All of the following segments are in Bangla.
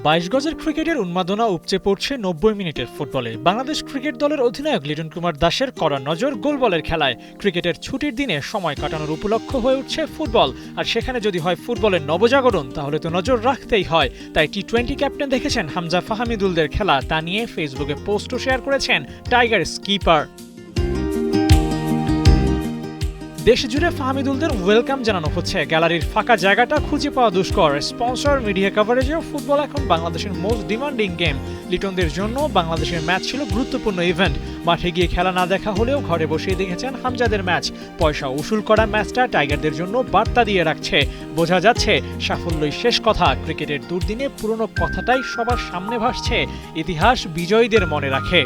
22 গজের ক্রিকেটের উন্মাদনা উপচে পড়ছে 90 মিনিটের ফুটবলে। বাংলাদেশ ক্রিকেট দলের অধিনায়ক লিটন কুমার দাসের কড়া নজর গোলবলের খেলায়। ক্রিকেটের ছুটির দিনে সময় কাটানোর উপলক্ষ হয়ে উঠছে ফুটবল, আর সেখানে যদি হয় ফুটবলের নবজাগরণ, তাহলে তো নজর রাখতেই হয়। তাই টি-20 ক্যাপ্টেন দেখেছেন হামজা ফাহমিদুলদের খেলা, তা নিয়ে ফেসবুকে পোস্টও শেয়ার করেছেন টাইগার্স কিপার। দেশ জুড়ে ফাহমিদুলদের ওয়েলকাম জানানো হচ্ছে। গ্যালারির ফাঁকা জায়গাটা খুঁজে পাওয়া দুষ্কর। স্পন্সর, মিডিয়া কভারেজেও ফুটবল এখন বাংলাদেশের মোস্ট ডিমান্ডিং গেম। লিটনদের জন্য বাংলাদেশের ম্যাচ ছিল গুরুত্বপূর্ণ ইভেন্ট। মাঠে গিয়ে খেলা না দেখা হলেও ঘরে বসেই দেখেছেন হামজাদের ম্যাচ। পয়সা উসুল করা ম্যাচটা টাইগারদের জন্য বার্তা দিয়ে রাখছে। বোঝা যাচ্ছে সাফল্যই শেষ কথা। ক্রিকেটের দুর্দিনে পুরনো কথাটাই সবার সামনে ভাসছে। ইতিহাস বিজয়ীদের মনে রাখে।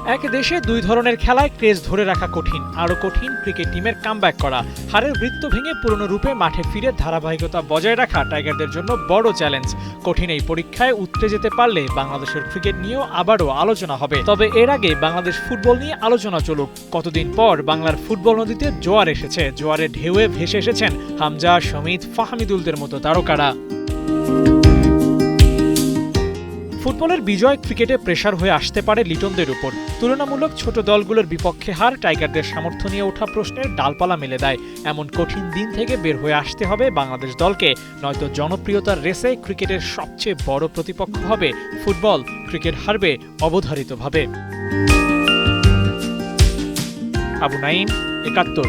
এক দেশে দুই ধরনের খেলায় ক্রেজ ধরে রাখা কঠিন, আরও কঠিন ক্রিকেট টিমের কামব্যাক করা। হারের বৃত্ত ভেঙে পুরনো রূপে মাঠে ফিরে ধারাবাহিকতা বজায় রাখা টাইগারদের জন্য বড় চ্যালেঞ্জ। কঠিন এই পরীক্ষায় উতরে যেতে পারলে বাংলাদেশের ক্রিকেট নিয়েও আবারও আলোচনা হবে। তবে এর আগে বাংলাদেশ ফুটবল নিয়ে আলোচনা চলুক। কতদিন পর বাংলার ফুটবল নদীতে জোয়ার এসেছে। জোয়ারে ঢেউয়ে ভেসে এসেছেন হামজা, সমিত, ফাহমিদুলদের মতো তারকারা। ফুটবলের বিজয় ক্রিকেটে প্রেসার হয়ে আসতে পারে লিটনদের উপর। তুলনামূলক ছোট দলগুলোর বিপক্ষে হার টাইগারদের সামর্থ্য নিয়ে ওঠা প্রশ্নের ডালপালা মেলে দেয়। এমন কঠিন দিন থেকে বের হয়ে আসতে হবে বাংলাদেশ দলকে, নয়তো জনপ্রিয়তার রেসে ক্রিকেটের সবচেয়ে বড় প্রতিপক্ষ হবে ফুটবল। ক্রিকেট হারবে অবধারিতভাবে। আবু নাঈম, ৭১।